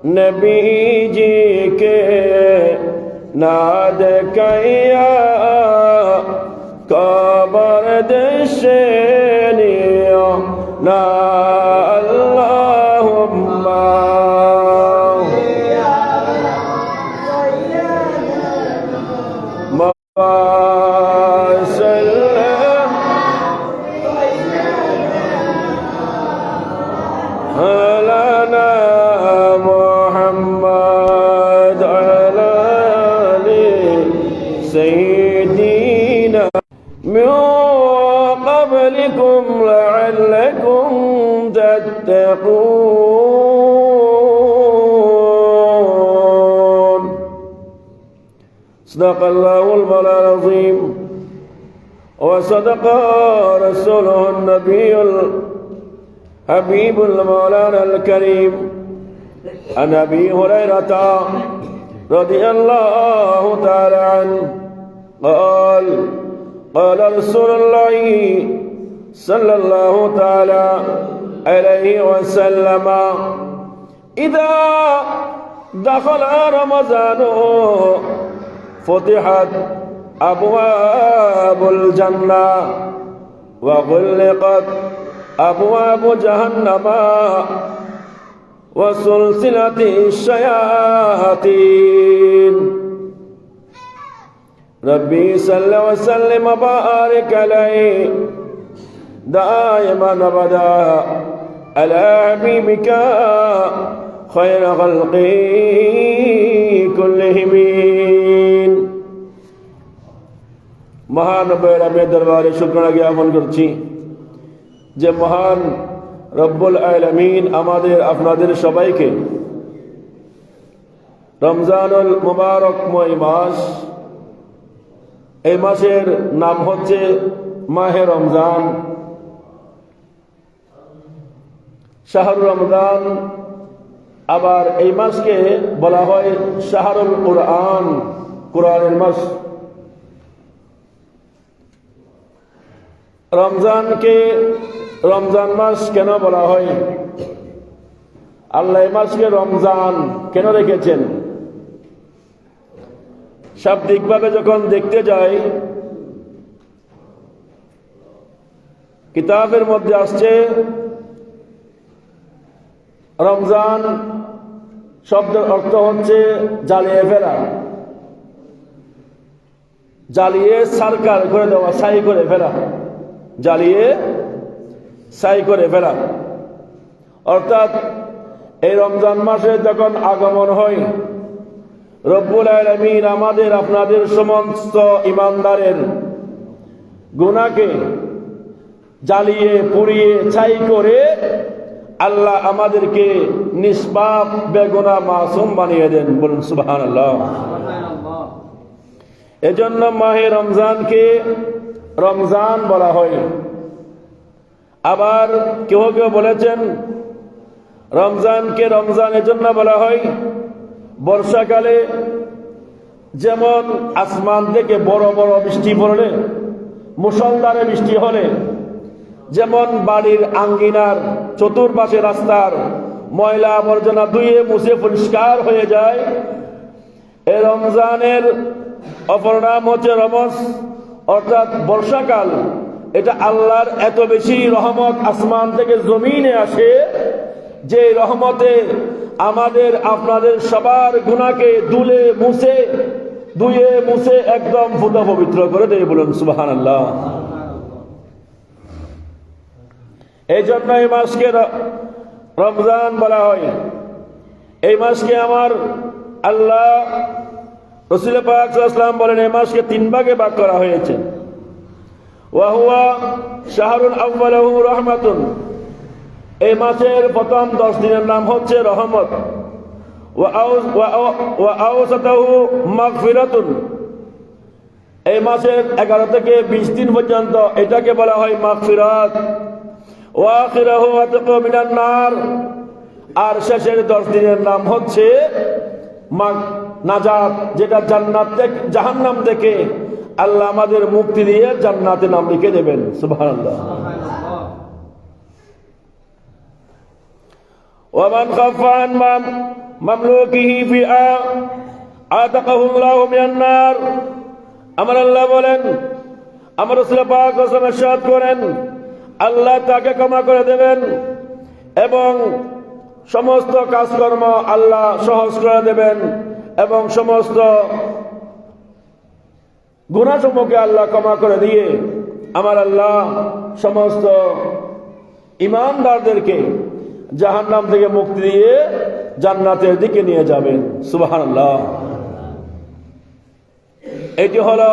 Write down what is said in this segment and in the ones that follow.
नबी जी के नाद कैया कबर देशे नियो ना अल्लाहुम्मा لعلكم تتقون صدق الله المولى العظيم وصدق رسوله النبي الحبيب المولانا الكريم عن أبي هريرة رضي الله تعالى عنه قال قال رسول الله صلى الله تعالى عليه وسلم إذا دخل رمضان فتحت أبواب الجنة وغلقت أبواب جهنم وسلسلة الشياطين ربي صل وسلم وبارك عليه دائما أبدا على حبيبك خير خلقه كلهم মহানবীর আমি দরবারে শুকরিয়া জ্ঞাপন করছি যে মহান রব্বুল আলামিন আমাদের আপনাদের সবাইকে রমজানুল মুবারকময় মাস, এই মাসের নাম হচ্ছে মাহে রমজান, শাহরুর রমজান। আবার এই মাসকে বলা হয় শাহরুল কুরআন, কুরআনের মাস। রমজানকে রমজান মাস কেন বলা হয়? আল্লাহ এই মাসকে রমজান কেন রেখেছেন? শাব্দিকভাবে যখন দেখতে যাই, কিতাবের মধ্যে আসছে রমজান শব্দের অর্থ হচ্ছে জ্বালিয়ে ফেলা, জ্বালিয়ে সারকার করে দেওয়া, ছাই করে ফেলা, জ্বালিয়ে ছাই করে ফেলা। অর্থাৎ এই রমজান মাসে যখন আগমন হয়, রব্বুল আলামিন আমাদের আপনাদের সমস্ত ঈমানদারের গুনাহকে জ্বালিয়ে পুড়িয়ে ছাই করে আল্লাহ আমাদেরকে নিষ্পাপ বেগুনাহ মাসুম বানিয়ে দেন। বলুন সুবহানাল্লাহ। এজন্য মাহে রমজানকে রমজান বলা হয়। আবার কেউ কেউ বলেছেন রমজানকে রমজান এজন্য বলা হয়, বর্ষাকালে যেমন আসমান থেকে বড় বড় বৃষ্টি পড়লে, মুষলধারে বৃষ্টি হলে যেমন বাড়ির আঙ্গিনার চতুর্পাশে রাস্তার ময়লা আবর্জনা ধুয়ে মুছে পরিষ্কার হয়ে যায়, এই রমজানের অপর নাম হচ্ছে রমজ, অর্থাৎ বর্ষাকাল। এটা আল্লাহর এত বেশি রহমত আসমান থেকে জমিনে আসে যে রহমতে আমাদের আপনাদের সবার গুনাহকে ধুয়ে মুছে একদম ফুটা পবিত্র করে দেয়। বলুন সুবহানাল্লাহ। এই জন্য এই মাসকে রমজান বলা হয়। এই মাসকে আমার আল্লাহ রাসূল পাক সাল্লাল্লাহু আলাইহি ওয়াসাল্লাম বলেন এই মাসকে তিন ভাগে ভাগ করা হয়েছে। ওয়া হুয়া শাহরুন আউয়ালুহু রাহমাতুন, এই মাসের প্রথম 10 দিনের নাম হচ্ছে রহমত। ওয়া আওসাতুহু মাগফিরাতুন, এই মাসের 11 থেকে 20 দিন পর্যন্ত এটাকে বলা হয় মাগফিরাত। ওয়া আখিরাহু আতকু মিনান নার, আর শেষের 10 দিনের নাম হচ্ছে নাজাত, যেটা জান্নাত থেকে জাহান্নাম থেকে আল্লাহ আমাদের মুক্তি দিয়ে জান্নাতে নাম লিখে দেবেন। সুবহানাল্লাহ। ওয়ামান খাফা আন মামলুকিহি ফি আতাকাহুল্লাহু মিনান নার। আমার আল্লাহ বলেন, আমার রাসূল পাক ইরশাদ করেন, আল্লাহ তাকে ক্ষমা করে দেবেন এবং সমস্ত কাজকর্ম আল্লাহ সহজ করে দেবেন এবং সমস্ত গুনাহসমূহকে আল্লাহ ক্ষমা করে দিয়ে আমার আল্লাহ সমস্ত ঈমানদারদেরকে জাহান্নাম থেকে মুক্তি দিয়ে জান্নাতের দিকে নিয়ে যাবেন। সুবহানাল্লাহ। এটি হলো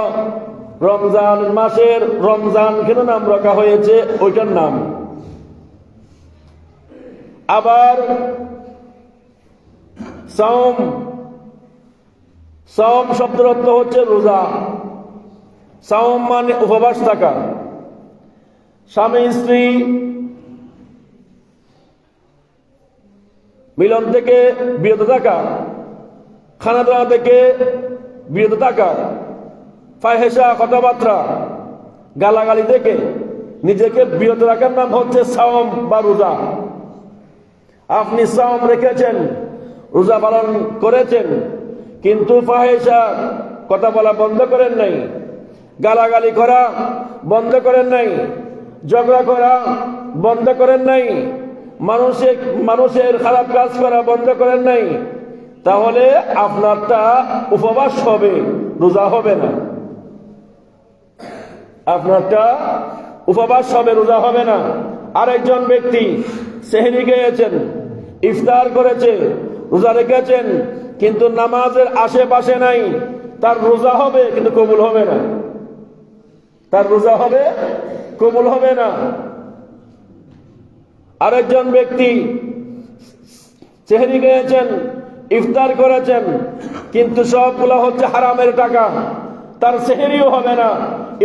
রমজান মাসের, রমজান কেন নাম রাখা হয়েছে ওইটার নাম। আবার সাওম, সাওম শব্দের অর্থ হচ্ছে রোজা। সাওম মানে উপবাস থাকা। স্বামী স্ত্রী মিলন থেকে বিরত থাকা, খানা দাওয়া থেকে বিরত থাকা, ফাহেসা কথাবার্তা গালাগালি থেকে নিজেকে বিরত রাখার নাম হচ্ছে সাওম বা রোজা। আপনি সাওম রেখেছেন, রোজা পালন করেছেন, কিন্তু ফাহেসা কথা বলা বন্ধ করেন নাই, গালাগালি করা বন্ধ করেন নাই, ঝগড়া করা বন্ধ করেন নাই, মানুষের খারাপ কাজ করা বন্ধ করেন নাই, তাহলে আপনারটা উপবাস হবে, রোজা হবে না। আপনারটা উপবাস হবে, রোজা হবে না। আরেকজন ব্যক্তি সেহরি খেয়েছেন, ইফতার করেছে, রোজা রেখেছেন, কিন্তু নামাজের আশেপাশে নাই, তার রোজা হবে কিন্তু কবুল হবে না। তার রোজা হবে, কবুল হবে না। আরেকজন ব্যক্তি সেহরি খেয়েছেন, ইফতার করেছেন, কিন্তু সবগুলো হচ্ছে হারামের টাকা, তার সেহরিও হবে না,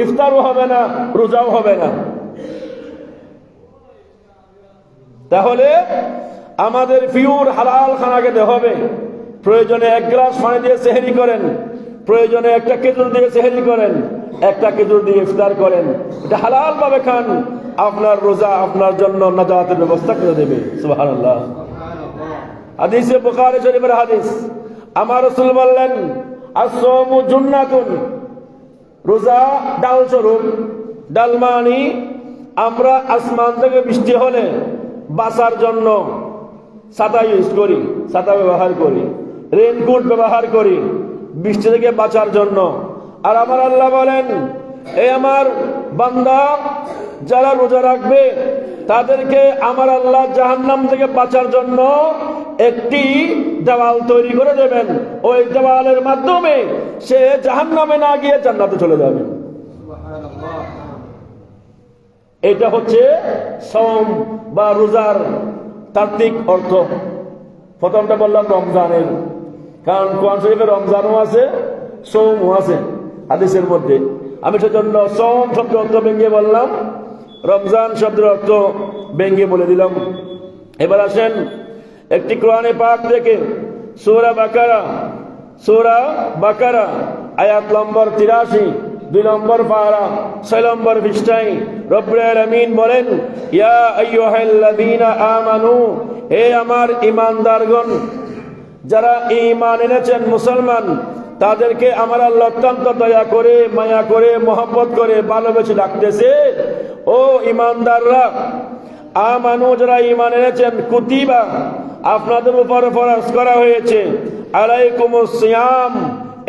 ইফতারও হবে না, রোজাও হবে না। তাহলে আমাদের পিওর হালাল খানা খেতে হবে। প্রয়োজনে 1 গ্লাস পানি দিয়ে সেহরি করেন, প্রয়োজনে 1টা খেজুর দিয়ে সেহরি করেন, 1টা খেজুর দিয়ে ইফতার করেন, এটা হালাল ভাবে খান। আপনার রোজা আপনার জন্য নাজাতের ব্যবস্থা করে দেবে। সুবহানাল্লাহ। হাদিসে বুখারী শরীফের হাদিস, আমার রাসূল বললেন, আস-সাওমু জুন্নাতুন, রোজা ডাল স্বরূপ। ডাল মানি আমরা আসমান থেকে বৃষ্টি হলে বাঁচার জন্য ছাতা ইউজ করি, ছাতা ব্যবহার করি, রেইনকোট ব্যবহার করি বৃষ্টি থেকে বাঁচার জন্য। আর আমার আল্লাহ বলেন, এই আমার বান্দা যারা রোজা রাখবে তাদেরকে আমার আল্লাহ জাহান্নাম থেকে বাঁচার জন্য একটি দেওয়াল তৈরি করে দেবেন। ওই দেওয়ালের মাধ্যমে সে জাহান্নামে না গিয়ে জান্নাতে চলে যাবে। এটা হচ্ছে সাওম বা রোজার তাত্ত্বিক অর্থ। প্রথমটা বললাম রমজানের, কারণ কোরআন শরীফে রমজানও আছে, সাওমও আছে হাদিসের মধ্যে। আমি সেজন্য সাওম শব্দের অর্থ ভেঙে বললাম, রমজান শব্দের অর্থ ভেঙে বলে দিলাম। এবার আসেন একটি কোরআনে পাক থেকে সূরা বাকারা আয়াত নম্বর 83, 2 নম্বর পারা, 6 নম্বর পৃষ্ঠায় রব্বুল আলামিন বলেন, ইয়া আইয়ুহাল্লাযীনা আমানু, হে আমার ঈমানদারগণ, যারা ঈমান এনেছেন মুসলমান, তাদেরকে আমার আল্লাহ অত্যন্ত দয়া করে, মায়া করে, মহব্বত করে, ভালোবেসে ডাকতেছে, ও ঈমানদাররা, আমানু, যারা ঈমান এনেছেন, কুতিবা, আপনাদের উপর ফরজ করা হয়েছে, আলাইকুমুস সিয়াম,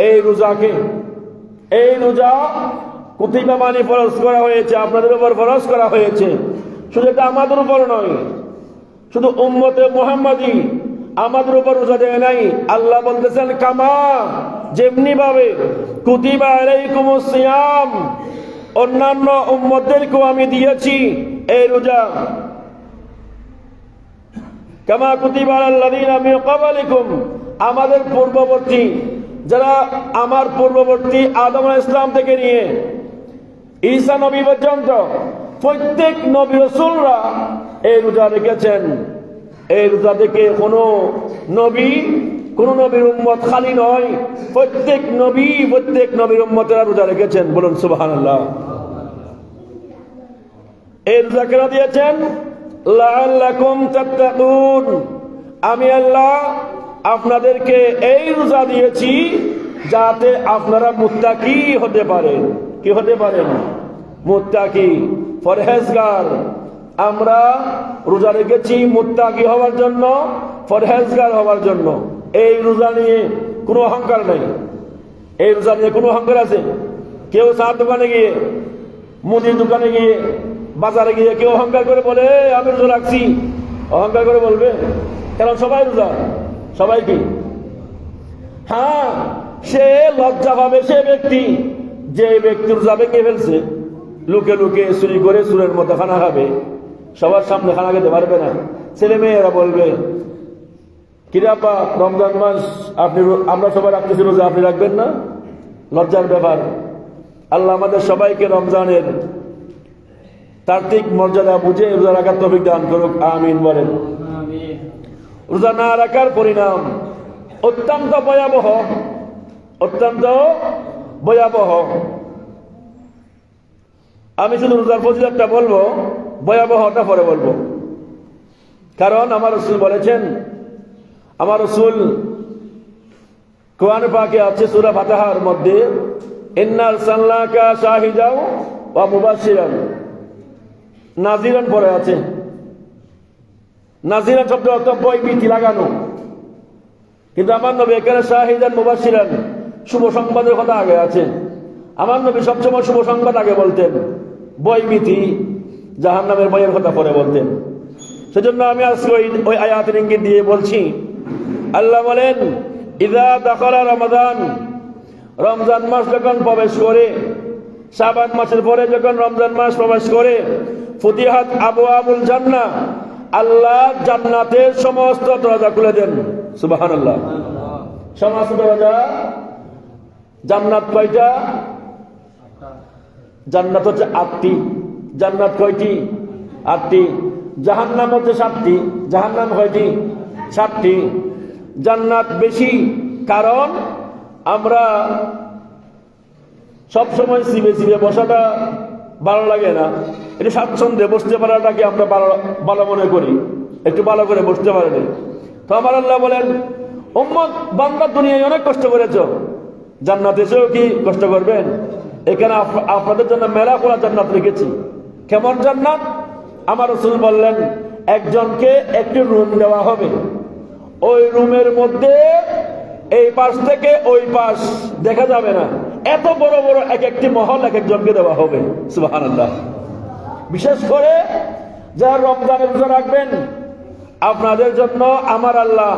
এই রোজাকে, এই রোজা কুতিবা মানে ফরজ করা হয়েছে, আপনাদের উপর ফরজ করা হয়েছে। শুধু এটা আমাদের উপর নয়, শুধু উম্মতে মুহাম্মাদি আমাদের উপর রোজা দেয় নাই। আল্লাহ বলতেছেন, কামা, যেমনি ভাবে কুতিবা আলাইকুমুস সিয়াম, অন্যান্য উম্মতদেরকেও আমি দিয়েছি এই রোজা, কামা কুতিবা আলাল্লাযীনা মিন ক্বাবলিকুম, আমাদের পূর্ববর্তী, যারা আমার পূর্ববর্তী আদম আলাইহিস সালাম থেকে নিয়ে ঈসা নবী পর্যন্ত প্রত্যেক নবী রাসূলরা এই রোজা রেখেছেন। এই রোজা থেকে কোনো নবীর উম্মত খালি নয়, প্রত্যেক নবীর উম্মতেরা রোজা রেখেছেন। বলুন সুবহানাল্লাহ। এই রোজা কেন দিয়েছেন? লাআল্লাকুম তাত্তাকুন, আমি আল্লাহ আপনাদেরকে এই রোজা দিয়েছি যাতে আপনারা মুত্তাকি হতে পারেন। কি হতে পারেন? মুত্তাকি, পরহেজগার। আমরা রোজা রেখেছি মুত্তাকি হওয়ার জন্য, পরহেজগার হওয়ার জন্য। এই রোজা নিয়ে কোনো অহংকার নেই। এই রোজা নিয়ে কোনো অহংকার আছে? কেউ চার দোকানে গিয়ে, মুদির দোকানে গিয়ে, বাজারে গিয়ে কেউ অহংকার করে বলে আমি রোজা রাখছি? অহংকার করে বলবে? কারণ সবাই রোজা, সবাই কি? হ্যাঁ, সে লজ্জা পাবে সে ব্যক্তি যে ব্যক্তি রোজা ভেঙে ফেলছে, লুকে লুকে চুরি করে চুরের মধ্যে খানা খাবে, সবার সামনে খানা খেতে পারবে না। ছেলে মেয়েরা বলবে কিরাপা রমজান মাস আপনি, আমরা সবাই রাখতেছি রোজা, আপনি রাখবেন না? লজ্জার ব্যাপার। আল্লাহ আমাদের সবাইকে রমজানের তাত্ত্বিক মর্যাদা বুঝে রোজা রাখার তৌফিক দান করুক, আমিন বলেন। রোজা না রাখার পরিণাম অত্যন্ত ভয়াবহ, অত্যন্ত ভয়াবহ। আমি শুধু রোজার ফজিলতটা বলবো, ভয়াবহটা পরে বলবো। কারণ আমার রাসূল বলেছেন, আমার রাসূল কোরআন পাকে আছে সূরা ফাতিহার মধ্যে, ইন্না আরসালনাকা শাহিদাও ওয়া মুবাশশিরান, নাযিরান পরে আছে। নাযিরান শব্দ অর্থ ভয় ভীতি লাগানো, কিন্তু আমার নবী এখানে শাহিদান মুবাশশিরান, শুভ সংবাদের কথা আগে আছে। আমার নবী সবসময় শুভ সংবাদ আগে বলতেন, ভয় ভীতি জাহান্নামের ভয়ের কথা পরে বলতেন। সেজন্য আমি আজকে ওই আয়াতের ইঙ্গিত দিয়ে বলছি। আল্লাহ বলেন, ইযা দাখালা রমাদান, রমজান মাস যখন প্রবেশ করে, শাবান মাসের পরে যখন রমজান মাস প্রবেশ করে, ফুতিহাত আবওয়াবুল জান্নাহ, আল্লাহ জান্নাতের সমস্ত দরজা খুলে দেন। সুবহানাল্লাহ। সমস্ত দরজা। জান্নাত কয়টা? জান্নাত হচ্ছে 8টি। জান্নাত কয়টি? 8টি। জাহান্নাম হচ্ছে 7টি। জাহান্নাম কয়টি? 7টি। জান্নাত বেশি, কারণ আমরা সবসময় সিবে সিবে বসাটা ভালো লাগে না। এটা স্বাচ্ছন্দ্যে বসতে পারাটাকে আমরা ভালো মনে করি, একটু ভালো করে বসতে পারেনি। তো আমার আল্লাহ বলেন, উম্মত বান্দা দুনিয়ায় অনেক কষ্ট করেছ, জান্নাত এসেও কি কষ্ট করবেন? এখানে আপনাদের জন্য মেলা খোলা জান্নাত রেখেছি। কেমন জান্নাত? আমার রাসূল বললেন, একজনকে একটি রুম দেওয়া হবে, ওই রুমের মধ্যে এই পাশ থেকে ওই পাশ দেখা যাবে না, এত বড় বড় এক একটি মহল এক একজনকে দেওয়া হবে। সুবহানাল্লাহ। বিশেষ করে যারা রমজানে রোজা রাখবেন, আপনাদের জন্য আমার আল্লাহ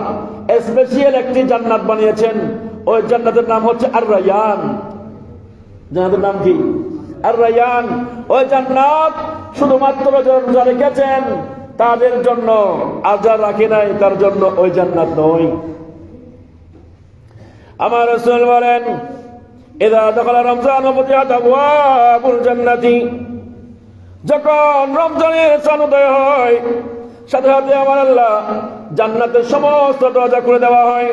স্পেশাল একটি জান্নাত বানিয়েছেন। ওই জান্নাতের নাম হচ্ছে আর রায়ান। জান্নাতের নাম কি? আর রায়ান। ওই জান্নাত শুধুমাত্র যারা রোজা রেখেছেন তাদের জন্য, আর যারা রাখে নাই তার জন্য ওই জান্নাত নয়। আমার রাসূল বলেন, ইযা দাখালা রমজান ফুতিহাত আবওয়াবুল জান্নাতি, যখন রমজানের চাঁদ উদয় হয়, সাথে সাথে আমার আল্লাহ জান্নাতের সমস্ত দরজা খুলে দেওয়া হয়।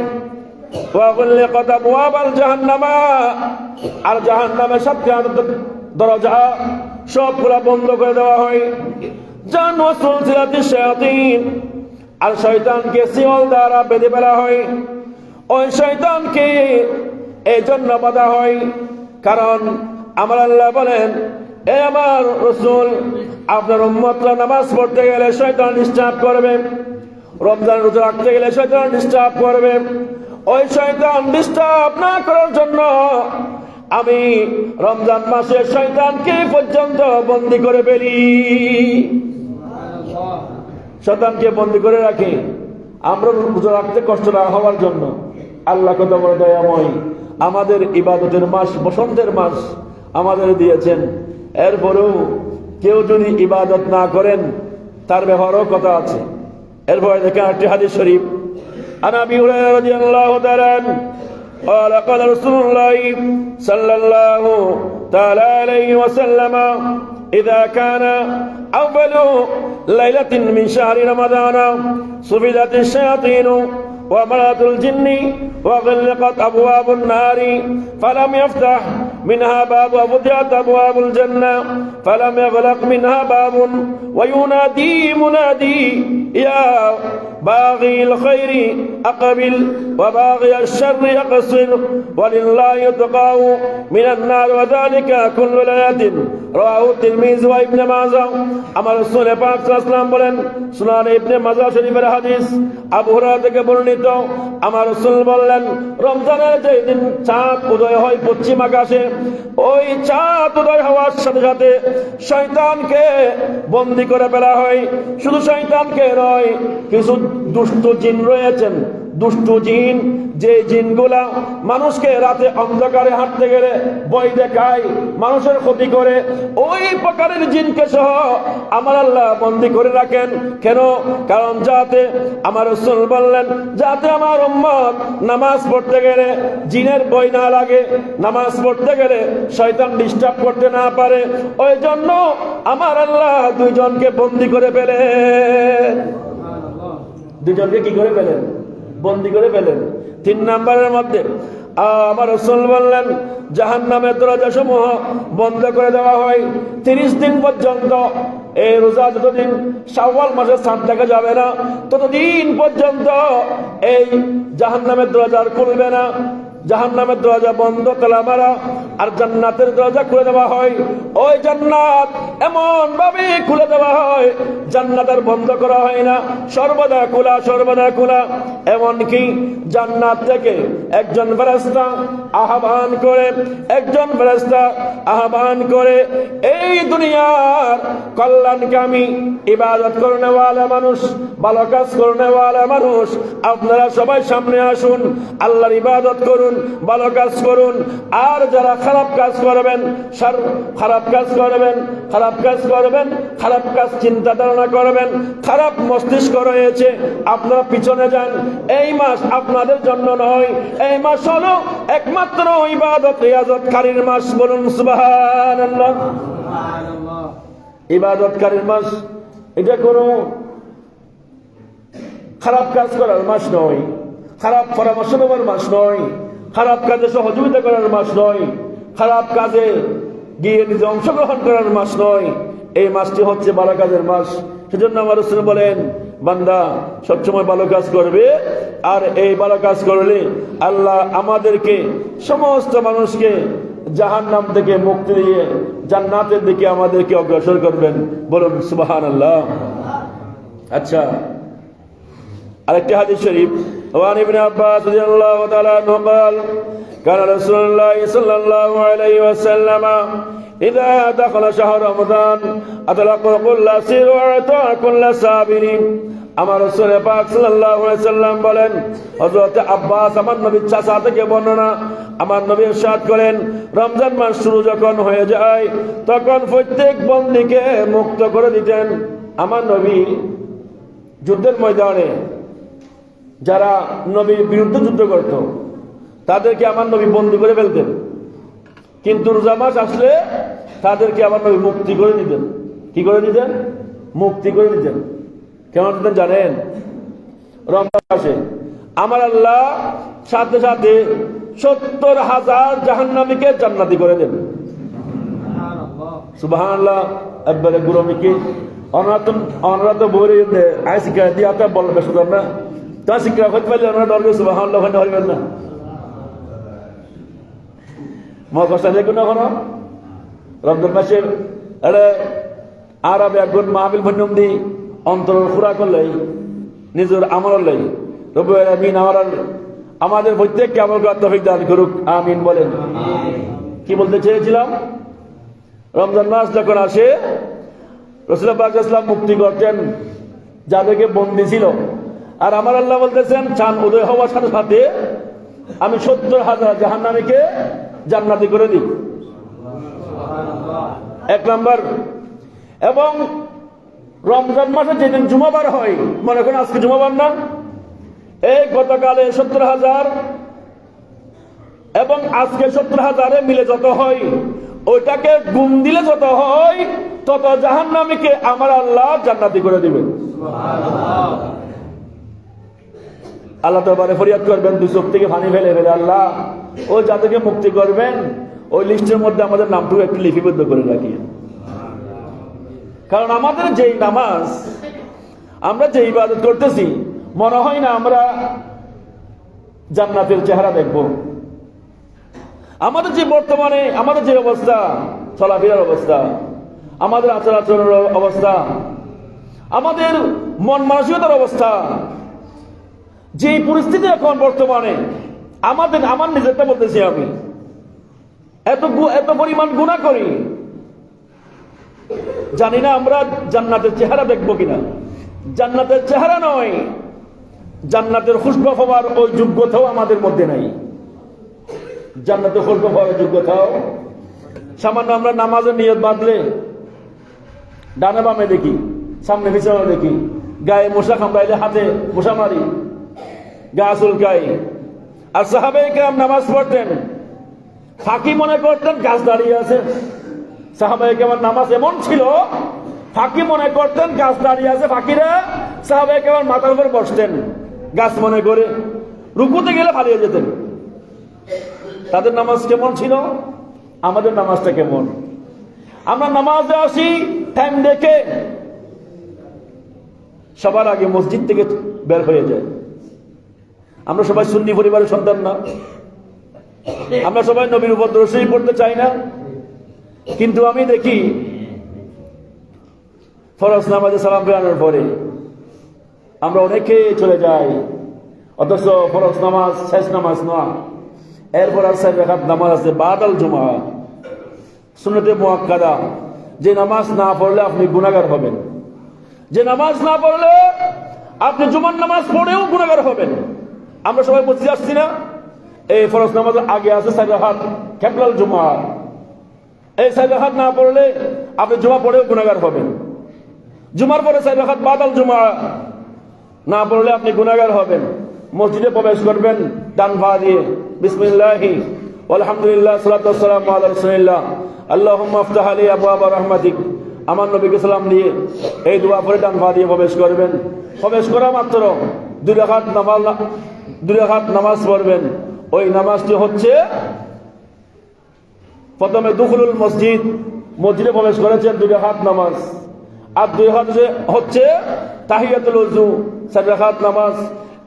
ওয়া গুলিকাত আবওয়াবুল জাহান্নামা, আর জাহান্নামের 7টি দরজা সবগুলা বন্ধ করে দেওয়া হয়। জান ওয়া সুলসিলাতিশ শায়াতিন, আর শয়তানকে শিকল দ্বারা বেঁধে ফেলা হয়। ওই শয়তানকে এই জন্য বাধা হয় কারণ আমার আল্লাহ বলেন, এ আমার রাসূল, আপনার উম্মতরা নামাজ পড়তে গেলে শয়তান ডিস্টার্ব করবে, রমজান রোজা রাখতে গেলে শয়তান ডিস্টার্ব করবে। ওই শয়তান ডিস্টার্ব না করার জন্য আমি রমজান মাসে শয়তানকে পর্যন্ত বন্দী করে ফেলি, শয়তানকে বন্দী করে রাখি, আমরা রোজা রাখতে কষ্ট না হওয়ার জন্য। আল্লাহ কত বড় দয়াময়, আমাদের ইবাদতের মাস, বসন্তের মাস আমাদের দিয়েছেন। এরপরেও কেউ যদি ইবাদত না করেন তার ব্যাপারেও কথা আছে। এরপরে দেখেন একটি হাদিস শরীফ, আন আবি হুরায়রা রাদিয়াল্লাহু তাআলা قال قال رسول الله صلى الله تعالى عليه وسلم إذا كان أول ليلة من شهر رمضان صفدت الشياطين ومرض الجن وغلقت أبواب النار فلم يفتح منها باب وفتحت أبواب الجنة فلم يغلق منها باب وينادي منادي باغي الخير أقبل وباغي الشر أقصر ولله يتقى من النار وذلك كل ليلة رواه الترمذي وابن ماجه আমার রাসূল পাক সাল্লাল্লাহু আলাইহি ওয়াসাল্লাম বলেন সুনান ইবনে মাজাহ শরীফের হাদিস আবু হুরায়রা থেকে বর্ণিত আমার রাসূল বললেন রমজানের যেদিন চাঁদ উদয় হয় পশ্চিম আকাশে ওই চাঁদ উদয় হওয়ার সাথে সাথে শয়তানকে বন্দী করে ফেলা হয় শুধু শয়তানকে নয় কিছু দুষ্ট জিন রয়েছেন দুষ্ট জিন যে জিনগুলা মানুষকে রাতে অন্ধকারে হাঁটতে গেলে ভয় দেখায় মানুষের ক্ষতি করে ওই প্রকারের জিনকে সহ আমার আল্লাহ বন্দী করে রাখেন কেন কারণ যাতে আমার রাসূল বললেন যাতে আমার উম্মত নামাজ পড়তে গেলে জিনের ভয় না লাগে নামাজ পড়তে গেলে শয়তান ডিস্টার্ব করতে না পারে ওই জন্য আমার আল্লাহ দুইজনকে বন্দী করে ফেলেন দুইজনকে কি করে ফেলেন বন্দী করে ফেলেন 3 নম্বরের মধ্যে আমার রাসূল বললেন জাহান্নামের দরজা সমূহ বন্ধ করে দেওয়া হয় 30 দিন পর্যন্ত এই রোজা যতদিন শাওয়াল মাসে চাঁদ দেখা যাবে না ততদিন পর্যন্ত এই জাহান্নামের দরজা খুলবে না জাহান্নামের দরজা বন্ধ তালা মারা আর জান্নাতের দরজা খুলে দেওয়া হয় ওই জান্নাত এমন ভাবে খুলে দেওয়া হয় জান্নাত আর বন্ধ করা হয় না সর্বদা খোলা এমনকি জান্নাত থেকে একজন ফেরেশতা আহ্বান করে এই দুনিয়ার কল্যাণকামী ইবাদত করনেওয়ালা মানুষ ভালো কাজ করনেওয়ালা মানুষ আপনারা সবাই সামনে আসুন আল্লাহর ইবাদত করুন ভালো কাজ করুন আর যারা খারাপ কাজ চিন্তা ধারণা করবেন খারাপ মস্তিষ্ক রয়েছে আপনারা পিছনে যান এই মাস আপনাদের জন্য নয় এই মাস হলো একমাত্র ইবাদত রিয়াজতকারীর মাস বলুন সুবহানাল্লাহ ইবাদতকারীর মাস এটা কোনো খারাপ কাজ করার মাস নয় খারাপ পরামর্শ নেওয়ার মাস নয় খারাপ কাজে সহযোগিতা করার মাস নয় খারাপ কাজে গিয়ে নিজে অংশগ্রহণ করার মাস নয় এই মাসটি হচ্ছে ভালো কাজের মাস সেজন্য আমার রাসূল বলেন বান্দা সবসময় ভালো কাজ করবে আর এই ভালো কাজ করলে আল্লাহ আমাদেরকে সমস্ত মানুষকে জাহান্নাম থেকে মুক্তি দিয়ে জান্নাতের দিকে আমাদেরকে অগ্রসর করবেন বলুন সুবহানাল্লাহ আচ্ছা আরেকটি হাদিস শরীফ ওয়ান ইবনে আব্বাস রাদিয়াল্লাহু তাআলা আনহু قال كان رسول الله صلى الله عليه وسلم اذا دخل شهر رمضان اطلق كل سير واعطى كل صابر আমার রাসূল পাক সাল্লাল্লাহু আলাইহি সাল্লাম বলেন হযরত আব্বাস আমার নবীর চাচা থেকে বর্ণনা আমার নবী ইরশাদ করেন রমজান মাস শুরু যখন হয়ে যায় তখন প্রত্যেক বন্দীকে মুক্ত করে দিতেন আমার নবী যুদ্ধের ময়দানে যারা নবীর বিরুদ্ধে যুদ্ধ করত তাদেরকে আমার নবী বন্দী করে ফেলতেন কিন্তু রোজা মাস আসলে তাদেরকে আমার নবী মুক্তি করে দিতেন কি করে দিতেন মুক্তি করে দিতেন কেমন দিতেন জানেন রমজান মাসে আমার আল্লাহ সাথে সাথে 70,000 জাহান্নামীকে জান্নাতি করে দেন সুবহানাল্লাহ একবারে গুরমিকে অনারাত বলে আইসিকা দিয়া তা বলবে শুধু না তা শিক্ষা হতে পারলে ওনারা ডরবে সুবহানাল্লাহ ওখানে হইবেন না মহাকষ্ট দেখুন না কোনো রমজান মাসের আরবে একজন মাহফিল ভন্যম দি অন্তর খুরা করলে নিজের আমল লাই রব্বুল আমিন আমাদের প্রত্যেককে আমল করার তৌফিক দান করুক আমিন বলেন কি বলতে চেয়েছিলাম রমজান মাস যখন আসে রাসূল পাক ইসলাম মুক্তি করতেন যাদেরকে বন্দী ছিল আর আমার আল্লাহ বলতেছেন চাঁদ উদয় হওয়ার সাথে সাথে আমি 70,000 জাহান্নামীকে জান্নাতি করে দিই 1 নম্বর এবং রমজান মাসে যেদিন জুমাবার হয় মনে করেন আজকে জুমাবার না এই গতকালে 70,000 এবং আজকে 70,000 মিলে যত হয় ওইটাকে গুণ দিলে যত হয় তত জাহান্নামীকে আমার আল্লাহ জান্নাতি করে দিবেন আল্লাহ দরবারে ফরিয়াদ করবেন দুই চোখ থেকে পানি ফেলে আল্লাহ ও যাদেরকে মুক্তি করবেন ওই লিস্টের মধ্যে আমাদের নামটুকু একটু লিপিবদ্ধ করে রাখি কারণ আমাদের যেই নামাজ আমরা যে ইবাদত করতেছি মনে হয় না আমরা জান্নাতের চেহারা দেখব। আমাদের যে বর্তমানে আমাদের যে অবস্থা, চলাফেরার অবস্থা, আমাদের আচার আচরণের অবস্থা, আমাদের মন মানসিকতার অবস্থা, যে পরিস্থিতি এখন বর্তমানে আমার নিজেরটা বলতেছি, আমি এত পরিমাণ গুনাহ করি, জানি না আমরা জান্নাতের চেহারা দেখবো কিনা। জান্নাতের চেহারা নয়, জান্নাতের খুশবু হওয়ার ওই যোগ্যতাও আমাদের মধ্যে নাই। জান্নাতের খুশবু হওয়ার যোগ্যতাও সামান্য আমরা নামাজের নিয়ত বাঁধলে ডানে বামে দেখি, সামনে পিছনে দেখি, গায়ে মশা কামড়াইলে হাতে মশা মারি, গা চুলকাই। আর সাহাবায়ে কেরাম নামাজ পড়তেন, ফাঁকি মনে করতেন গাছ দাঁড়িয়ে আছে। সাহাবায়ে কেরাম নামাজ এমন ছিল, ফাঁকি মনে করতেন গাছ দাঁড়িয়ে আছে, ফাঁকিরা সাহাবায়ে কেরাম মাথার উপর বসতেন গাছ মনে করে, রুকুতে গেলে পালিয়ে যেতেন। তাদের নামাজ কেমন ছিল, আমাদের নামাজটা কেমন? আমরা নামাজে আসি টাইম দেখে, সবার আগে মসজিদ থেকে বের হয়ে যায়। আমরা সবাই সুন্নি পরিবারের সন্তান না, আমরা সবাই নবীর উপর দরুদ শরীফ পড়তে চাই না, কিন্তু আমি দেখি ফরজ নামাজে সালাম ফেরানোর পরে আমরা অনেকে চলে যাই, অথচ ফরজ নামাজ শেষ নামাজ নয়। এরপর আর 4 রাকাত নামাজ আছে বাদাল জুমা, সুন্নতে মুআক্কাদা, যে নামাজ না পড়লে আপনি গুনাহগার হবেন, যে নামাজ না পড়লে আপনি জুমার নামাজ পড়েও গুনাহগার হবেন। আমরা সবাই বুঝতে আসছি না? এই ফরজ নামাজের আগে আছে 4 রাকাত কেবলাল জুমা, এই 4 রাকাত না পড়লে আপনি জুমা পড়েও গুনাহগার হবেন। জুমার পরে 4 রাকাত বাদাল জুমা না পড়লে আপনি গুনাহগার হবেন। মসজিদে প্রবেশ করবেন ডান পা দিয়ে, বিসমিল্লাহি আলহামদুলিল্লাহ সালাতু ওয়াসসালামু আলা রাসূলিল্লাহ আল্লাহুম্মা আফতাহ আলি আবওয়াব রাহমাতিক, আমার নবীকে সালাম দিয়ে এই দোয়া পড়ে ডান পা দিয়ে প্রবেশ করবেন। প্রবেশ করা মাত্র 2 রাকাত নামাজ পড়বেন। ওই নামাজটি হচ্ছে প্রথমে দুখুলুল মসজিদ, মসজিদে প্রবেশ করেছেন 2 রাকাত নামাজ, আর 2 রাকাত হচ্ছে তাহিয়াতুল ওযু 4 রাকাত নামাজ।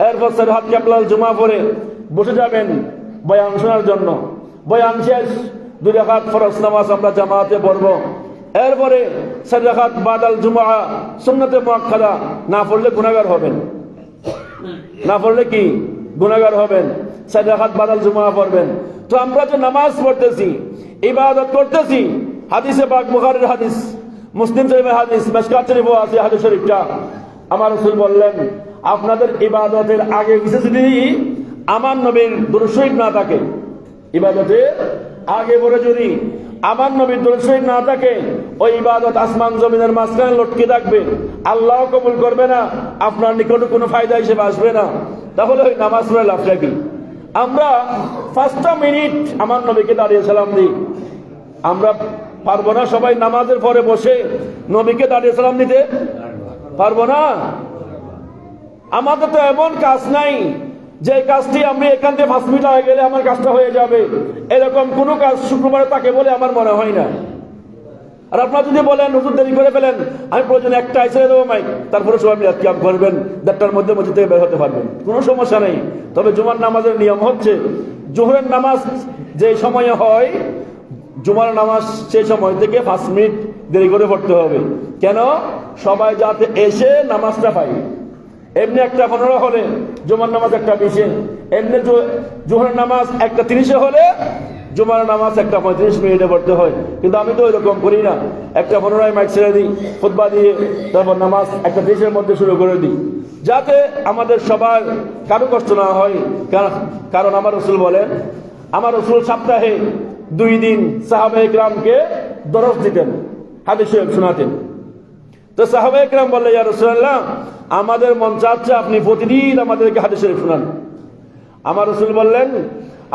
এরপর 4 রাকাত কেবলাল জুমা পড়ে বসে যাবেন বয়ান শোনার জন্য। বয়ান শেষ, 2 রাকাত ফরজ নামাজ আমরা জামাতে পড়ব। এরপরে 4 রাকাত বাদাল জুমা সুন্নতে মুআক্কাদা, না পড়লে গুনাহগার হবেন, না পড়লে কি গুনাহগার হবেন। 4 রাকাত বাদাল জুমা পড়বেন। তো আমরা যে নামাজ পড়তেছি, ইবাদত করতেছি, হাদিসে পাক বুখারীর হাদিস, মুসলিম শরীফের হাদিস, মিশকাত শরীফও আছে হাদিস শরীফটা। আমার রাসূল বললেন, আপনাদের ইবাদতের আগে যদি আমার নবীর দরুদ শরীফ না থাকে, ইবাদতের আগে পরে যদি আমার নবীর দরুদ শরীফ না থাকে, ওই ইবাদত আসমান জমিনের মাঝখানে লটকে থাকবে, আল্লাহ কবুল করবে না, আপনার নিকটে কোনো ফায়দা হিসেবে আসবে না। তাহলে ওই নামাজ পড়ে লাভটা কি? আমরা 5টা মিনিট আমার নবীকে দাঁড়িয়ে সালাম দিই, আমরা পারবো না? সবাই নামাজের পরে বসে নবীকে দাঁড়িয়ে সালাম দিতে পারবো না? আমাদের তো এমন কাজ নাই যে কাজটি আমি এখান থেকে 5 মিনিট আগে গেলে আমার কাজটা হয়ে যাবে, এরকম কোনো কাজ শুক্রবারে তাকে বলে আমার মনে হয় না। আর আপনারা যদি বলেন হুজুর দেরি করে ফেলেন, আমি প্রয়োজন একটা ছেড়ে দেবো মাইক, তারপরে সবাই মিলে কিয়াম করবেন, 1টার মধ্যে মসজিদ থেকে বের হতে পারবেন, কোনো সমস্যা নেই। তবে জুমার নামাজের নিয়ম হচ্ছে, জোহরের নামাজ যে সময়ে হয়, জুমার নামাজ সেই সময় থেকে 5 মিনিট দেরি করে পড়তে হবে। কেন? সবাই যাতে এসে নামাজটা পায়। এমনি 1:15 হলে জুমার নামাজ 1:20, এমনি জোহরের নামাজ 1:30 হলে জুমার নামাজ 1:35 মিনিটে পড়তে হয়। কিন্তু আমি তো এরকম করি না, 1:15 মাইক ছেড়ে দিই, খুতবা দিয়ে তারপর নামাজ 1:30 মধ্যে শুরু করে দিই, যাতে আমাদের সবার কারো কষ্ট না হয়। কারণ আমার রাসূল বলেন, আমার রাসূল সপ্তাহে 2 দিন সাহাবায়ে কেরামকে দরস দিতেন, হাদিস শরীফ শোনাতেন। তো সাহাবায়ে কেরাম বললেন, ইয়া রাসূলুল্লাহ, আমাদের মন চাচ্ছে আপনি প্রতিদিন আমাদেরকে হাদিস শরীফ শোনান। আমার রাসূল বললেন,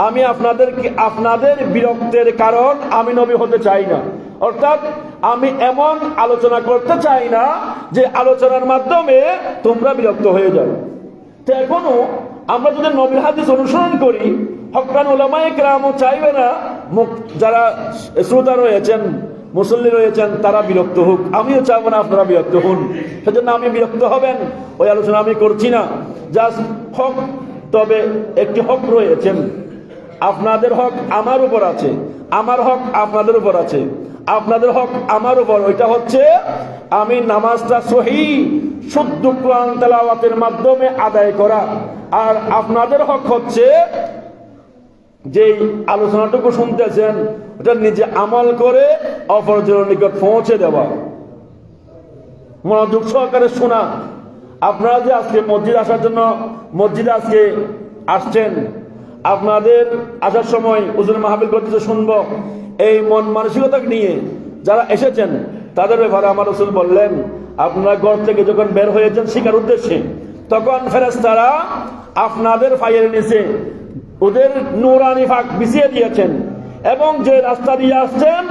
আমি আপনাদের বিরক্তের কারণ আমি নবী হতে চাই না। অর্থাৎ আমি এমন আলোচনা করতে চাই না যে আলোচনার মাধ্যমে তোমরা বিরক্ত হয়ে যাও। তো এখনো আমরা যদি নবীর হাদিস অনুসরণ করি, হক্কানি উলামায়ে কেরামও চাইবে না যারা শ্রোতা রয়েছেন, মুসল্লি রয়েছেন, তারা বিরক্ত হোক। আমিও চাইবো না আপনারা বিরক্ত হন। সেজন্য আমি বিরক্ত হবেন ওই আলোচনা আমি করছি না। জাস্ট হক, তবে একটি হক রয়েছেন। আপনাদের হক আমার উপর আছে, আমার হক আপনাদের উপর আছে, আপনাদের হক আমার উপর। ওইটা হচ্ছে আমি নামাজটা সহিহ শুদ্ধ কোরআন তেলাওয়াতের মাধ্যমে আদায় করা। আর আপনাদের হক হচ্ছে যেই আলোচনাটুকু শুনতেছেন ওটা নিজে আমল করে অপরজনের নিকট পৌঁছে দেওয়া, মনোযোগ সহকারে শোনা। আপনারা যে আজকে মসজিদ আসার জন্য মসজিদে আজকে আসছেন, আপনাদের আসার সময় হুজুর মাহফিল করতেছে শুনবো, এই মন মানসিকতা নিয়ে যারা এসেছেন তাদের ব্যাপারে আমার রাসূল বললেন, আপনারা ঘর থেকে যখন বের হয়েছেন শিকার উদ্দেশ্যে, তখন ফেরেশতারা আপনাদের পায়ের নিচে ওদের নূরানি ফাঁক বিছিয়ে দিয়েছেন এবং যে রাস্তা দিয়ে আসছেন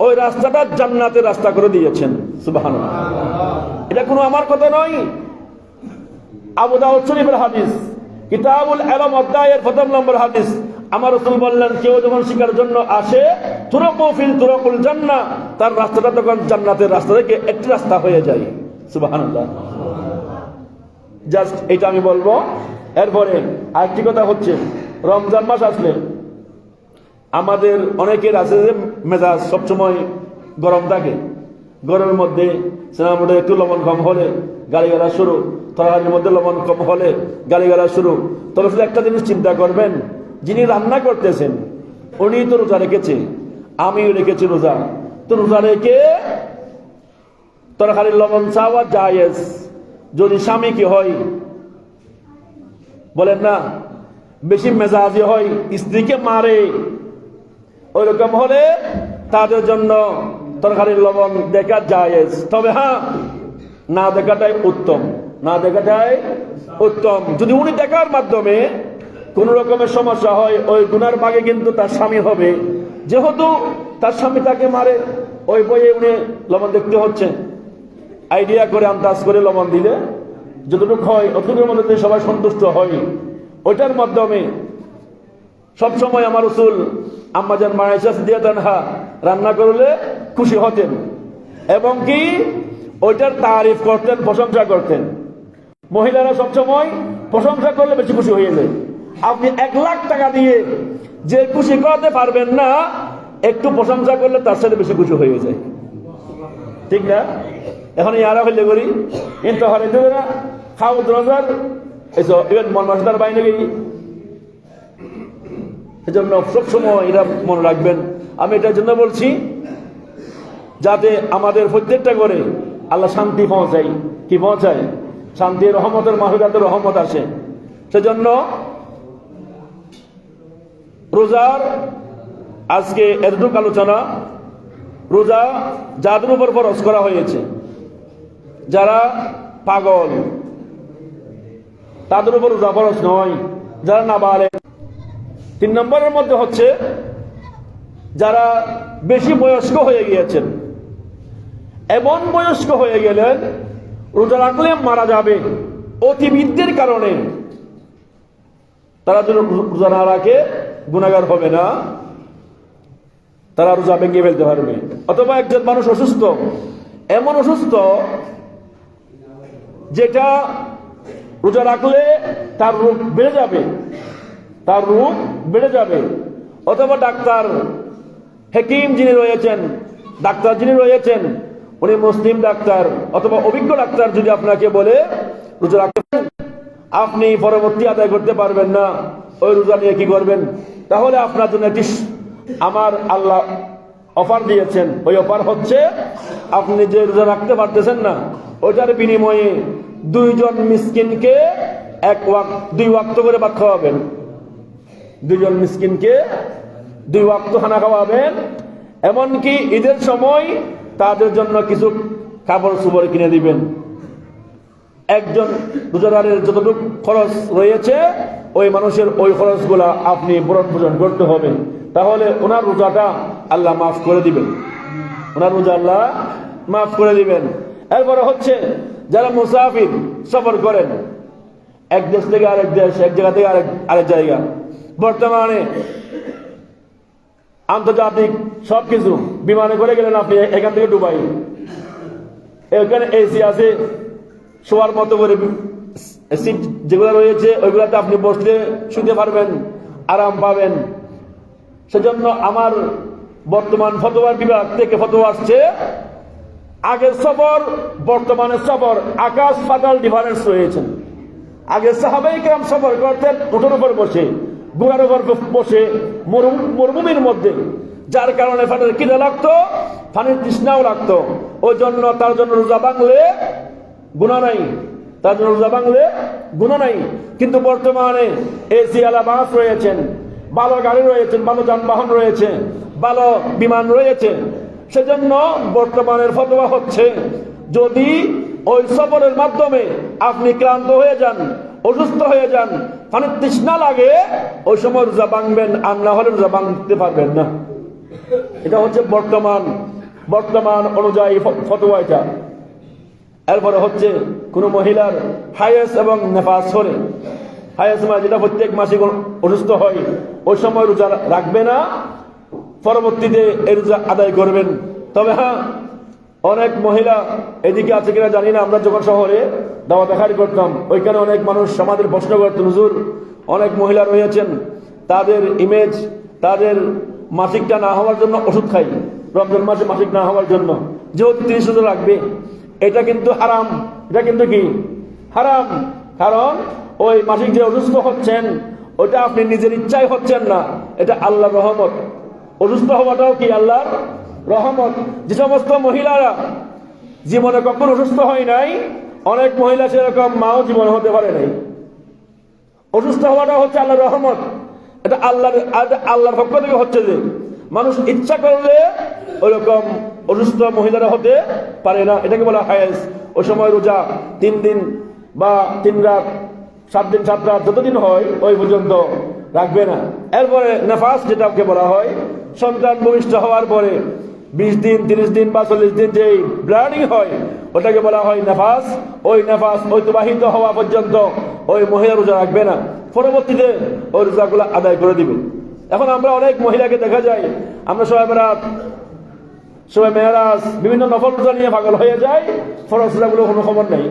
ওই রাস্তাটা জান্নাতের রাস্তা করে দিয়েছেন। সুবহানাল্লাহ। এটা কোনো আমার কথা নয়, আবু দাউদ শরীফের হাদিস, কিতাবুল ইলম অধ্যায়ের ১ম নম্বর হাদিস। আমার রাসূল বললেন, কেউ যখন শিকার জন্য আসে তুরকু ফিল তুরকুল জান্নাহ, তার রাস্তাটা তখন জান্নাতের রাস্তা থেকে একটি রাস্তা হয়ে যায়। সুবহানাল্লাহ। জাস্ট এটা আমি বলবো। এরপরে আরেকটি কথা হচ্ছে, রমজান মাস আসলে আমাদের অনেকের আছে যে মেজাজ সবসময় গরম থাকে। গরমের মধ্যে সিনেমার একটু লবণ কম হলে গালিগালা শুরু, তরকারির মধ্যে লবণ কম হলে গালিগালা শুরু। তবে শুধু একটা জিনিস চিন্তা করবেন, যিনি রান্না করতেছেন উনি তো রোজা রেখেছে, আমিও রেখেছি রোজা। তো রোজা রেখে তরকারির লবণ চাওয়া জায়েজ যদি স্বামী কি হয়, বলেন না, বেশি মেজাজি হয়, স্ত্রীকে মারে, ওই রকম হলে তাদের জন্য তরকারির লবণ দেখা জায়েজ। তবে হ্যাঁ, না দেখাটাই উত্তম, না দেখাটাই উত্তম। যদি উনি দেখার মাধ্যমে কোন রকমের সমস্যা হয়, ওই গুনার ভাগে কিন্তু তার স্বামী হবে। যেহেতু তার স্বামী তাকে মারে, ওই বইয়ে উনি লবণ দেখতে হচ্ছে, আইডিয়া করে আন্দাজ করে লবণ দিলে যতটুকু হয় অতটুকুর মধ্যে সবাই সন্তুষ্ট হয়। ওইটার মাধ্যমে সবসময় আমার রাসূল আম্মাজান মায়েশা সিদ্দিকা আনহা রান্না করলে খুশি হতেন এবং কি ওইটার তারিফ করতেন, প্রশংসা করতেন। মহিলারা সবসময় প্রশংসা করলে বেশি খুশি হয়ে যায়। আপনি 1,00,000 টাকা দিয়ে যে খুশি করাতে পারবেন না, একটু প্রশংসা করলে তার সাথে বেশি খুশি হয়ে যায়, ঠিক না? এখন ইয়ারা হইলে করি কিন্তু হরে দেবে না, খাও রোজার এসব ইভেন মন মাসদার বাইরে গেই। এজন্য সবসময় এরা মনে রাখবেন। আমি এটার জন্য বলছি যাতে আমাদের প্রত্যেকটা করে আল্লাহ শান্তি পৌঁছায়, কি পৌঁছায়, শান্তির রহমতের মাহফিলাতের রহমত আসে। সেজন্য রোজার আজকে এতটুকু আলোচনা। রোজা যাদের উপর ফরজ করা হয়েছে, যারা পাগল তাদের উপর রোজা ফরজ নয়, যারা নাবালেগ। 3 নম্বরের মধ্যে হচ্ছে যারা বেশি বয়স্ক হয়ে গিয়েছেন, এমন বয়স্ক হয়ে গেলেন রোজা রাখলে মারা যাবে, অতিবৃদ্ধির কারণে তারা যদি রোজা না রাখে গুনাহগার হবে না, তারা রোজা ভেঙে ফেলতে পারবে। অথবা একজন মানুষ অসুস্থ, এমন অসুস্থ যেটা রোজা রাখলে তার রোগ বেড়ে যাবে, তার রোগ বেড়ে যাবে। অথবা ডাক্তার, হাকিম যিনি রয়েছেন, ডাক্তার যিনি রয়েছেন, উনি মুসলিম ডাক্তার অথবা অভিজ্ঞ ডাক্তার যদি আপনাকে বলে রোজা রাখবেন, আপনি পরবর্তী আদায় করতে পারবেন না, ওই রোজা নিয়ে কি করবেন? তাহলে আপনার জন্য একটি আমার আল্লাহ অফার দিয়েছেন। ওই অফার হচ্ছে আপনি যে রোজা রাখতে পারতেছেন না, ওইটার বিনিময়ে 2 জন মিসকিনকে 2 ওয়াক্ত করে ভাত খাওয়াবেন। 2 জন মিসকিনকে 2 ওয়াক্ত খানা খাওয়াবেন। এমনকি ঈদের সময় তাদের জন্য কিছু কাপড় চোপড় কিনে দিবেন। একজন রোজাদারের যতটুকু খরচ রয়েছে ওই মানুষের ওই খরচগুলা আপনি ভরণ পোষণ করতে হবে। তাহলে ওনার রোজাটা আল্লাহ মাফ করে দিবেন, ওনার রোজা আল্লাহ মাফ করে দিবেন। এরপরে হচ্ছে যারা মুসাফির সফর করেন, এক দেশ থেকে আরেক দেশ, এক জায়গা থেকে আরেক জায়গা। বর্তমানে আন্তর্জাতিক সবকিছু বিমানে করে গেলেন আপনি এখান থেকে দুবাই, এখানে এসি আছে, শোয়ার মতো করে সিট যেগুলো রয়েছে ওইগুলোতে আপনি বসলে শুতে পারবেন, আরাম পাবেন। সেজন্য আমার বর্তমান ফতোয়ার বিভাগ থেকে ফতোয়া আসছে, আগের সফর বর্তমানের সফর আকাশ পাতাল ডিফারেন্স রয়েছে। আগে সাহাবায়ে কেরাম সফর করতেন উঠোর উপর বসে, ঘোড়ার উপর বসে মরুভূমির মধ্যে, যার কারণে পানির খিদে লাগতো, পানির তৃষ্ণাও লাগতো। ওই জন্য তার জন্য রোজা ভাঙলে গুনাহ নাই, তার জন্য রোজা ভাঙলে গুনাহ নাই। কিন্তু বর্তমানে এসি আলা বাস রয়েছেন, ভালো গাড়ি রয়েছেন, ভালো যানবাহন রয়েছে, ভালো বিমান রয়েছে। সেজন্য বর্তমানের ফতোয়া হচ্ছে, যদি ওই সফরের মাধ্যমে আপনি ক্লান্ত হয়ে যান, অসুস্থ হয়ে যান, পানির তৃষ্ণা লাগে, ওই সময় রোজা ভাঙবেন, আর না হলে রোজা ভাঙতে পারবেন না। এটা হচ্ছে বর্তমান অনুযায়ী ফতোয়া এটা। এরপরে হচ্ছে কোন মহিলার হায়েস এবং নেফাস হলে, হায়েস মানে যেটা প্রত্যেক মাসে অসুস্থ হয়, ওই সময় রোজা রাখবে না, পরবর্তীতে এই রোজা আদায় করবেন। তবে হ্যাঁ, অনেক মহিলা এদিকে আছে কিনা জানি না, আমরা যখন শহরে দাওয়াত দেখারি করতাম, ওইখানে অনেক মানুষ আমাদের প্রশ্ন করতেন, হুজুর অনেক মহিলা রয়েছেন, তাদের ইমেজ, তাদের মাসিকটা না হওয়ার জন্য ওষুধ খাই, রমজান মাসে মাসিক না হওয়ার জন্য, যেহেতু 30 রোজা রাখবে। এটা কিন্তু হারাম, এটা কিন্তু কি হারাম। কারণ ওই মাসিক যে অসুস্থ হচ্ছেন, ওটা আপনি নিজের ইচ্ছায় হচ্ছেন না, এটা আল্লাহর রহমত। অসুস্থ হওয়াটাও কি আল্লাহর রহমত। যে সমস্ত মহিলারা জীবনে কখনো অসুস্থ হয় নাই, অনেক মহিলা সেরকম মাও জীবনে হতে পারে নাই, অসুস্থ হওয়াটা হচ্ছে আল্লাহর রহমত। এটা আল্লাহর পক্ষ থেকে হচ্ছে যে মানুষ ইচ্ছা করলে ওইরকম অসুস্থ মহিলারা হতে পারে না, এটাকে বলা হায়েস। ওই সময় রোজা 3 দিন বা 3 রাত, 7 দিন 7 রাত যতদিন হয় ওই পর্যন্ত রাখবে না। এরপরে নেফাস যেটাকে বলা হয়, সন্তান ভূমিষ্ঠ হওয়ার পরে 20 দিন 30 দিন বা 40 দিন যে ব্লাডিং হয়, ওটাকে বলা হয় নেফাস। ওই নেফাস অতিবাহিত হওয়া পর্যন্ত ওই মহিলা রোজা রাখবে না, পরবর্তীতে ওই রোজাগুলো আদায় করে দিবে। এখন আমরা অনেক মহিলাকে দেখা যায়, আমরা সবাই বরাত, সবাই মেরাজ, বিভিন্ন নফল রোজা নিয়ে পাগল হয়ে যায়, ফরজ রোজাগুলো কোনো খবর নেই।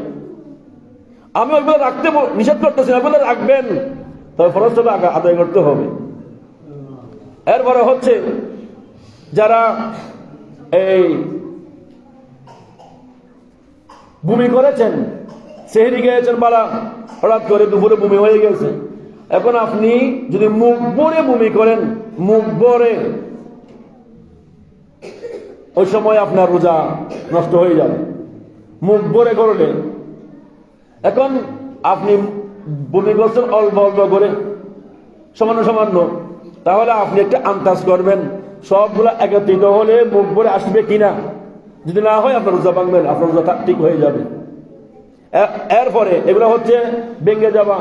আমি ওইগুলো রাখতে নিষেধ করতেছি না, ওইগুলো রাখবেন, তবে ফরজ রোজা আদায় করতে হবে। এরপরে হচ্ছে যারা এই বমি করেছেন, সেহরি খেয়েছেন বালা, হঠাৎ করে দুপুরে বমি হয়ে গেছে, এখন আপনি যদি মুখ ভরে বমি করেন, মুখ ভরে, ওই সময় আপনার রোজা নষ্ট হয়ে যাবে। মুখ ভরে করলে, এখন আপনি বমি করছেন অল্প অল্প করে, সামান্য, তাহলে আপনি একটা আন্দাজ করবেন সবগুলা একত্রিত হলে মুখ ভরে আসবে কিনা। যদি না হয় আপনার রোজা ভাঙবেন, আপনার রোজা ঠিক হয়ে যাবে। এরপরে এগুলো হচ্ছে ভেঙে যাওয়া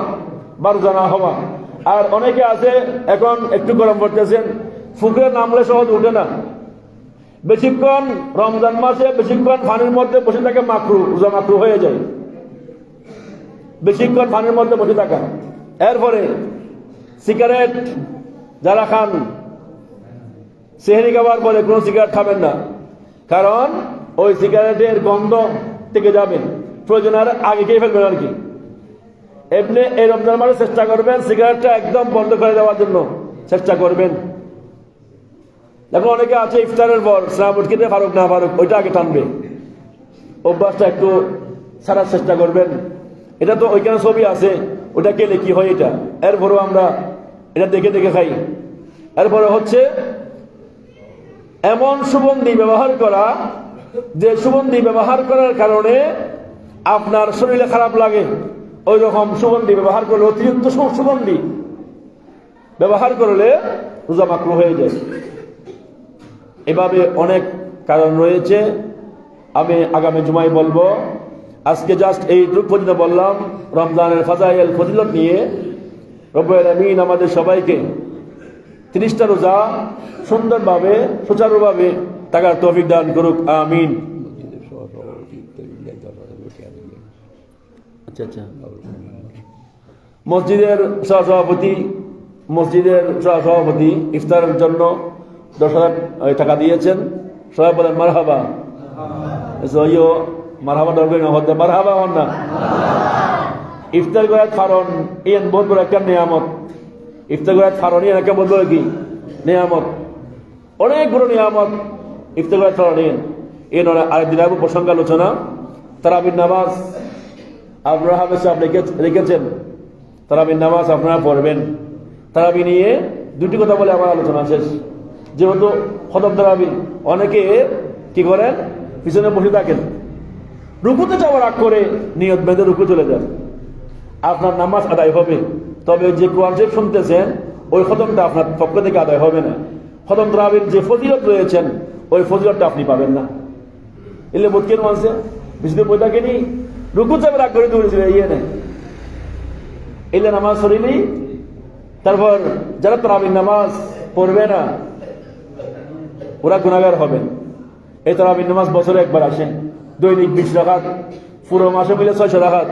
বা রোজা না হওয়া। আর অনেকে আছে এখন একটু গরম পড়তেছেন, ফুকের নামলে সহজ উঠে না, বেশিক্ষণ রমজান মাসে বেশিক্ষণ পানির মধ্যে বসে থাকে মাকরু, রোজা মাকরু হয়ে যায় বেশিক্ষণ পানির মধ্যে বসে থাকা। এরপরে সিগারেট যারা খান, সেহরি খাবার পরে কোনো সিগারেট খাবেন না, কারণ ওই সিগারেটের গন্ধ থেকে যাবেন, প্রয়োজনের আগে খেয়ে ফেলবেন আর কি। এমনি এই রমজান মাসে চেষ্টা করবেন সিগারেটটা একদম বন্ধ করে দেওয়ার জন্য চেষ্টা করবেন। এখন অনেকে আছে ইফতারের পর শ্রাবণ খেতে পারুক না পারুক, ওইটা আগে টানবে, অভ্যাসটা একটু ছাড়ার চেষ্টা করবেন। এটা তো ওইখানে ছবি আছে, ওটা খেলে কি হয় এটা, এরপরেও আমরা এটা দেখে দেখে খাই। এরপরে হচ্ছে এমন সুগন্ধি ব্যবহার করা, যে সুগন্ধি ব্যবহার করার কারণে আপনার শরীরে খারাপ লাগে, ওই রকম সুগন্ধি ব্যবহার করলে, অতিরিক্ত সুগন্ধি ব্যবহার করলে রোজা মাকরু হয়ে যায়। এভাবে অনেক কারণ রয়েছে, আমি আগামী জুমায় বলবো। আজকে জাস্ট এইটুকু পর্যন্ত বললাম রমজানের ফাজাইল ফজিলত নিয়ে। রব্বুল আমিন আমাদের সবাইকে 30টা রোজা সুন্দরভাবে সুচারুভাবে থাকার তৌফিক দান করুক, আমিন। আচ্ছা, মসজিদের সহসভাপতি ইফতারের জন্য 10,000 টাকা দিয়েছেন, সবাই বলেন মারহাবা। মারহাবা ডরবে না, হতে মারহাবা হন না। ইফতার করার কারণ ইয়ান বহুত বড় একটা নিয়ামত। ইফতার করার কারণ ইয়ান একটা বলবো কি নিয়ামত, অনেক বড় নিয়ামত ইফতার করার কারণ ইয়ান। এর আরেকদিন আবু প্রসঙ্গ আলোচনা তারাবির নামাজ আপনারা হামেশা রেখেছেন, তারাবির নামাজ আপনারা পড়বেন। তারাবি নিয়ে দুটি কথা বলে আমার আলোচনা শেষ। যেহেতু খতম তারাবি, অনেকে কি করেন পিছনে বসে থাকেন, রুকুতে যাওয়ার আগ করে নিয়ত বেঁধে রুকু চলে যান, আপনার নামাজ আদায় হবে, তবে যে কোরআন শরীফ শুনতেছেন ওই খতমটা আপনার পক্ষ থেকে আদায় হবে না। খতম তারাবির যে ফজিলত রয়েছেন ওই ফজিলতটা আপনি পাবেন না। এলে বোধ কেন আছে বিশুদ্ধ বইটাকে নি রুকু যাবে রাগ করে দৌড়েছিল ইয়ে নেই, এলে নামাজ শরীরই। তারপর যারা তারাবির নামাজ পড়বে না ওরা গুনাহগার হবেন। এই তারাবির নামাজ বছরে একবার আসেন, দৈনিক 20 রাকাত, পুরো মাসে মিলে 600 রাকাত।